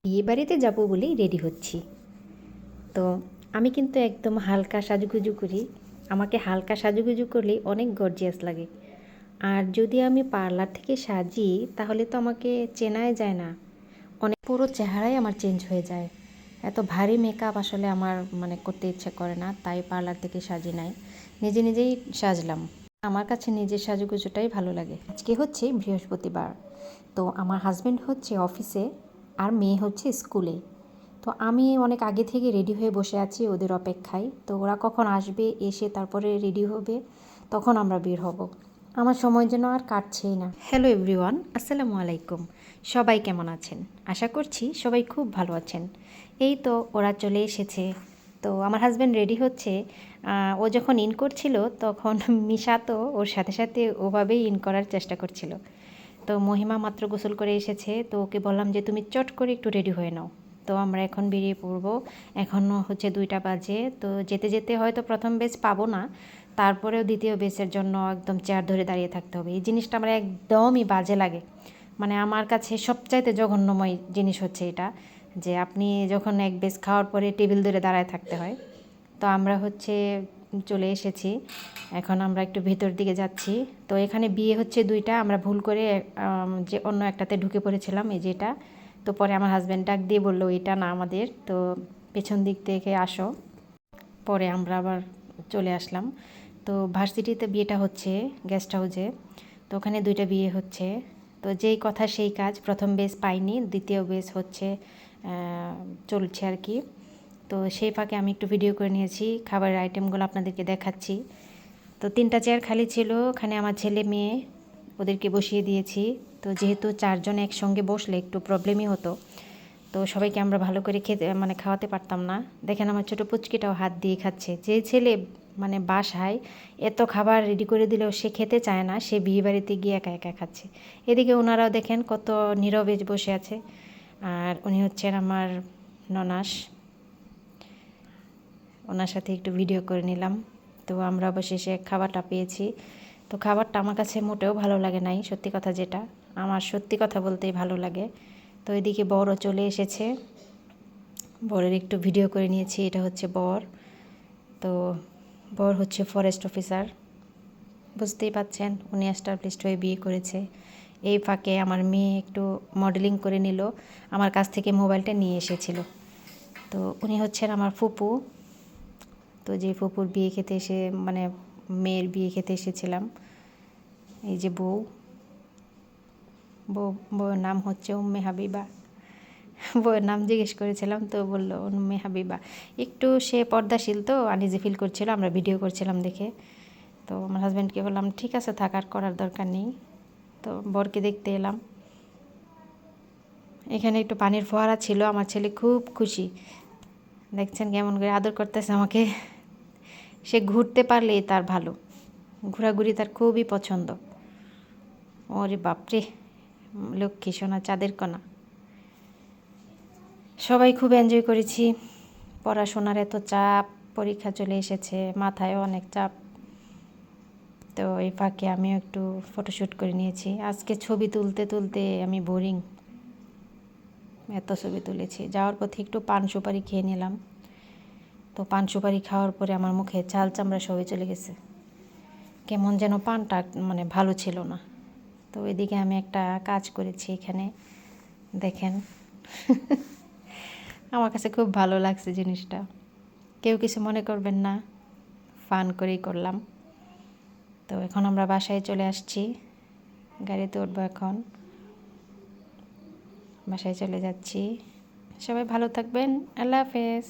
বিয়ে বাড়িতে যাবো বলেই রেডি হচ্ছি। তো আমি কিন্তু একদম হালকা সাজুগুজু করি। আমাকে হালকা সাজুগুজু করলেই অনেক গর্জিয়াস লাগে। আর যদি আমি পার্লার থেকে সাজি তাহলে তো আমাকে চেনাই যায় না, অনেক পুরো চেহারাই আমার চেঞ্জ হয়ে যায়। এত ভারী মেকআপ আসলে আমার করতে ইচ্ছে করে না, তাই পার্লার থেকে সাজি নাই, নিজে নিজেই সাজলাম। আমার কাছে নিজের সাজুগুজুটাই ভালো লাগে। আজকে হচ্ছে বৃহস্পতিবার, তো আমার হাজব্যান্ড হচ্ছে অফিসে আর মেয়ে হচ্ছে স্কুলে। তো আমি অনেক আগে থেকে রেডি হয়ে বসে আছি ওদের অপেক্ষায়। তো ওরা কখন আসবে, এসে তারপরে রেডি হবে, তখন আমরা বের হব। আমার সময় যেন আর কাটছেই না। হ্যালো এভরিওয়ান, আসসালামু আলাইকুম। সবাই কেমন আছেন? আশা করছি সবাই খুব ভালো আছেন। এই তো ওরা চলে এসেছে। তো আমার হাজব্যান্ড রেডি হচ্ছে। ও যখন ইন করছিল তখন মিশা তো ওর সাথে সাথে ওভাবেই ইন করার চেষ্টা করছিল। তো মহিমা মাত্র গোসল করে এসেছে, তো ওকে বললাম যে তুমি চট করে একটু রেডি হয়ে নাও। তো আমরা এখন বেরিয়ে পড়বো। এখনও হচ্ছে 2টা বাজে। তো যেতে যেতে হয়তো প্রথম বেচ পাবো না, তারপরেও দ্বিতীয় বেচের জন্য একদম চেয়ার ধরে দাঁড়িয়ে থাকতে হবে। এই জিনিসটা আমার একদমই বাজে লাগে। আমার কাছে সবচাইতে জঘন্যময় জিনিস হচ্ছে এটা, যে আপনি যখন এক বেচ খাওয়ার পরে টেবিল ধরে দাঁড়ায় থাকতে হয়। তো আমরা হচ্ছে চলে এসেছি। এখন আমরা একটু ভেতর দিকে যাচ্ছি। তো এখানে বিয়ে হচ্ছে 2টা, আমরা ভুল করে যে অন্য একটাতে ঢুকে পড়েছিলাম, এই যেটা। তো পরে আমার হাজব্যান্ড ডাক দিয়ে বললো এটা না আমাদের, তো পেছন দিক থেকে আসো। পরে আমরা আবার চলে আসলাম। তো ভার্সিটিতে বিয়েটা হচ্ছে গেস্ট হাউসে। তো ওখানে 2টা বিয়ে হচ্ছে। তো যেই কথা সেই কাজ, প্রথম বেস পাইনি, দ্বিতীয় বেস হচ্ছে চলছে আর কি। তো সেই ফাঁকে আমি একটু ভিডিও করে নিয়েছি, খাবারের আইটেমগুলো আপনাদেরকে দেখাচ্ছি। তো 3টা চেয়ার খালি ছিল, ওখানে আমার ছেলে মেয়ে ওদেরকে বসিয়ে দিয়েছি। তো যেহেতু 4জন একসঙ্গে বসলে একটু প্রবলেমই হতো, তো সবাইকে আমরা ভালো করে খেতে খাওয়াতে পারতাম না। দেখেন আমার ছোটো পুচকিটাও হাত দিয়ে খাচ্ছে। যে ছেলে বাসায় এত খাবার রেডি করে দিলেও সে খেতে চায় না, সে বিয়েবাড়িতে গিয়ে একা একা খাচ্ছে। এদিকে ওনারাও দেখেন কত নীরবে বসে আছে। আর উনি হচ্ছেন আমার ননাস, ওনার সাথে একটু ভিডিও করে নিলাম। তো আমরা অবশেষে খাবারটা পেয়েছি। তো খাবারটা আমার কাছে মোটেও ভালো লাগে নাই, সত্যি কথা যেটা, আমার সত্যি কথা বলতেই ভালো লাগে। তো এদিকে বরও চলে এসেছে, বরের একটু ভিডিও করে নিয়েছি। এটা হচ্ছে বর। তো বর হচ্ছে ফরেস্ট অফিসার, বুঝতেই পাচ্ছেন উনি এস্টাবলিশড হয়ে বিয়ে করেছে। এই ফাঁকে আমার মেয়ে একটু মডেলিং করে নিল, আমার কাছ থেকে মোবাইলটা নিয়ে এসেছিল। তো উনি হচ্ছেন আমার ফুপু। তো যে ফুপুর বিয়ে খেতে এসে মেয়ের বিয়ে খেতে এসেছিলাম, এই যে বউয়ের নাম হচ্ছে উম্মে হাবিবা। বউয়ের নাম জিজ্ঞেস করেছিলাম, তো বললো উম্মে হাবিবা। একটু সে পর্দাশীল, তো আনইজি ফিল করছিল, আমরা ভিডিও করছিলাম দেখে। তো আমার হাজব্যান্ডকে বললাম ঠিক আছে থাক, আর করার দরকার নেই। তো বরকে দেখতে এলাম। এখানে একটু পানির ফোয়ারা ছিল, আমার ছেলে খুব খুশি। দেখছেন কেমন করে আদর করতেছে আমাকে। সে ঘুরতে পারলেই তার ভালো, ঘোরাঘুরি তার খুবই পছন্দ। ওরে বাপরে, লক্ষ্মী সোনা, চাঁদের কণা। সবাই খুব এনজয় করেছি। পড়াশোনার এত চাপ, পরীক্ষা চলে এসেছে, মাথায়ও অনেক চাপ। তো এই ফাঁকে আমিও একটু ফটোশ্যুট করে নিয়েছি। আজকে ছবি তুলতে তুলতে আমি বোরিং, এত ছবি তুলেছি। যাওয়ার পথে একটু পান সুপারি খেয়ে নিলাম। তো পান সুপারি খাওয়ার পরে আমার মুখে চাল চামড়া সবই চলে গেছে, কেমন যেন পানটা ভালো ছিল না। তো এদিকে আমি একটা কাজ করেছি এখানে, দেখেন। আমার কাছে খুব ভালো লাগছে জিনিসটা, কেউ কিছু মনে করবেন না, ফান করেই করলাম। তো এখন আমরা বাসায় চলে আসছি, গাড়িতে উঠবো, এখন বাসায় চলে যাচ্ছি। সবাই ভালো থাকবেন, আল্লাহ হাফেজ।